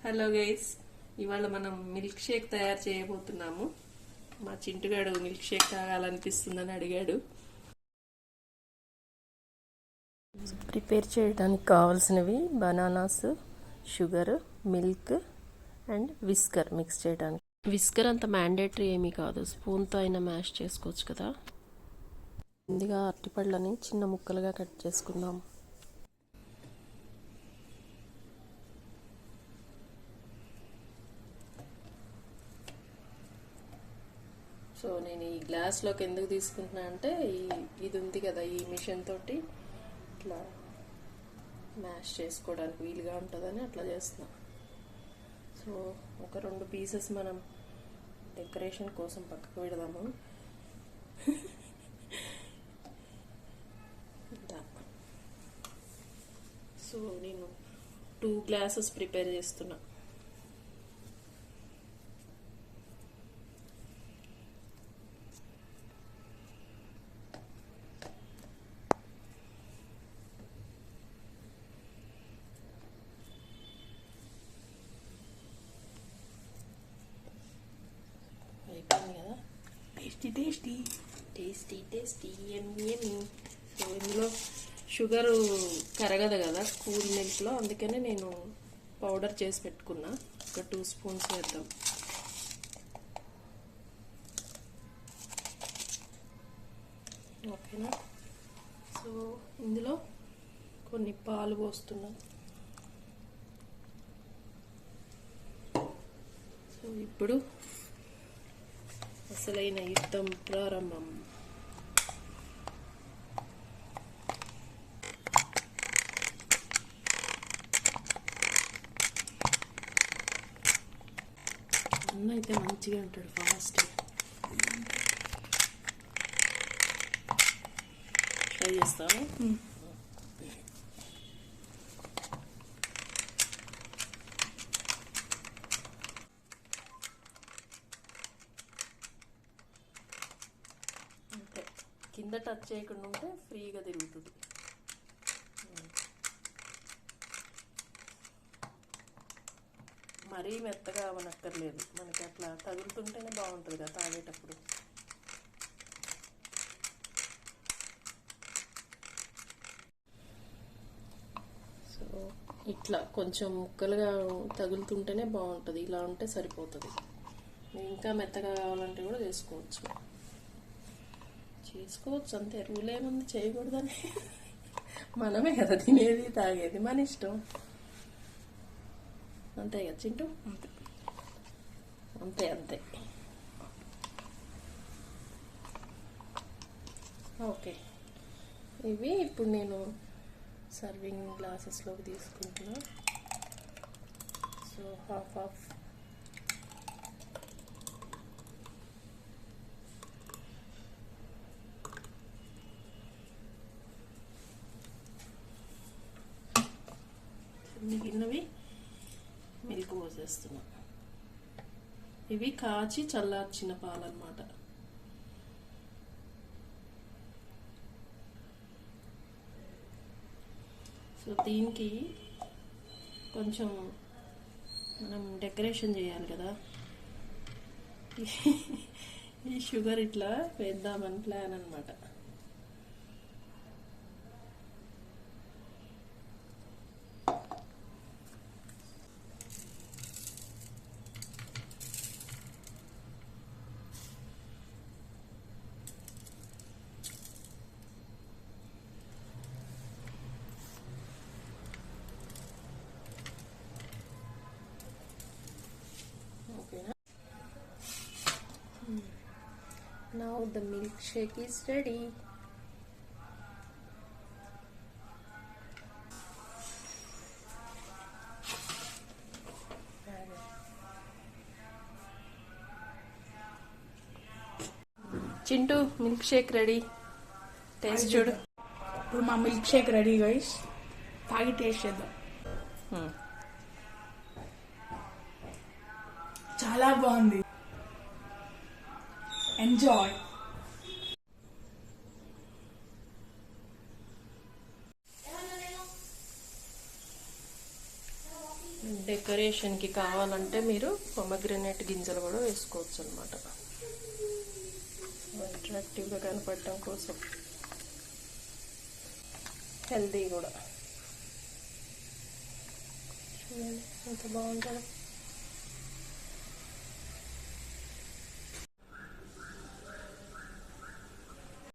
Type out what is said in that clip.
Hello guys, ఇవాళ మనం milk shake తయారు చేయబోతున్నాము. మా చింటుగాడు మిల్క్ షేక్ తాగాలనిపిస్తుందని అడిగాడు. ప్రిపేర్ చేయడానికి కావాల్సినవి bananas, sugar, milk and whisker. Mix చేయడానికి విస్కర్ అంత మ్యాండేటరీ ఏమీ కాదు, స్పూన్తో అయినా మ్యాష్ చేసుకోవచ్చు కదా. ముందుగా అరటిపళ్ళని చిన్న ముక్కలుగా కట్ చేసుకుందాం. సో నేను ఈ గ్లాస్లోకి ఎందుకు తీసుకుంటున్నా అంటే ఇది ఉంది కదా, ఈ మిషన్ తోటి ఇట్లా మ్యాష్ చేసుకోవడానికి వీలుగా ఉంటుందని అట్లా చేస్తున్నా. సో ఒక 2 పీసెస్ మనం డెకరేషన్ కోసం పక్కకు పెడదాము. సో నేను 2 గ్లాసెస్ ప్రిపేర్ చేస్తున్నా. అయిపోయింది కదా, టేస్టీ ఎమ్మి. సో ఇందులో షుగరు కరగదు కదా కూల్ మిల్క్లో, అందుకనే నేను పౌడర్ చేసి పెట్టుకున్నా. ఒక 2 స్పూన్స్ వేద్దాం. ఓకేనా. సో ఇందులో కొన్ని పాలు పోస్తున్నా. సో ఇప్పుడు అసలైన యుద్ధం ప్రారంభం. అన్న అయితే మంచిగా ఉంటాడు, ఫాస్ట్. ట్రై చేస్తాను. అంతే, కింద టచ్ చేయకుండా ఉంటే ఫ్రీగా తిరుగుతుంది. మరీ మెత్తగా అవనక్కర్లేదు, మనకి అట్లా తగులుతుంటేనే బాగుంటుంది కదా తాగేటప్పుడు. సో ఇట్లా కొంచెం ముక్కలుగా తగులుతుంటేనే బాగుంటుంది, ఇలా ఉంటే సరిపోతుంది. ఇంకా మెత్తగా కావాలంటే కూడా చేసుకోవచ్చు అంతే. రూల్ ఏముంది చేయకూడదని. మనమే కదా తినేది తాగేది, మన ఇష్టం. అంతే కదా చింటూ? అంతే. ఓకే, ఇవి ఇప్పుడు నేను సర్వింగ్ గ్లాసెస్లోకి తీసుకుంటున్నా. సో హాఫ్ మిగిలినవి మిల్క్ పోసేస్తున్నా. ఇవి కాచి చల్లార్చిన పాలన్నమాట. సో దీనికి కొంచెం మనం డెకరేషన్ చేయాలి కదా. ఈ షుగర్ ఇట్లా వేద్దామని ప్లాన్ అన్నమాట. Now the milkshake is ready. Chintu, milk shake ready. Taste చూడు. ఇప్పుడు మా మిల్క్ షేక్ రెడీ గైస్, తాగి టేస్ట్ చేద్దాం. చాలా బాగుంది. ఎంజాయ్. డెకరేషన్కి కావాలంటే మీరు పొమగ్రనేట్ గింజలు కూడా వేసుకోవచ్చు అనమాట, అట్రాక్టివ్గా కనపడటం కోసం, హెల్దీ కూడా. చూడండి ఎంత బాగుంటుందో.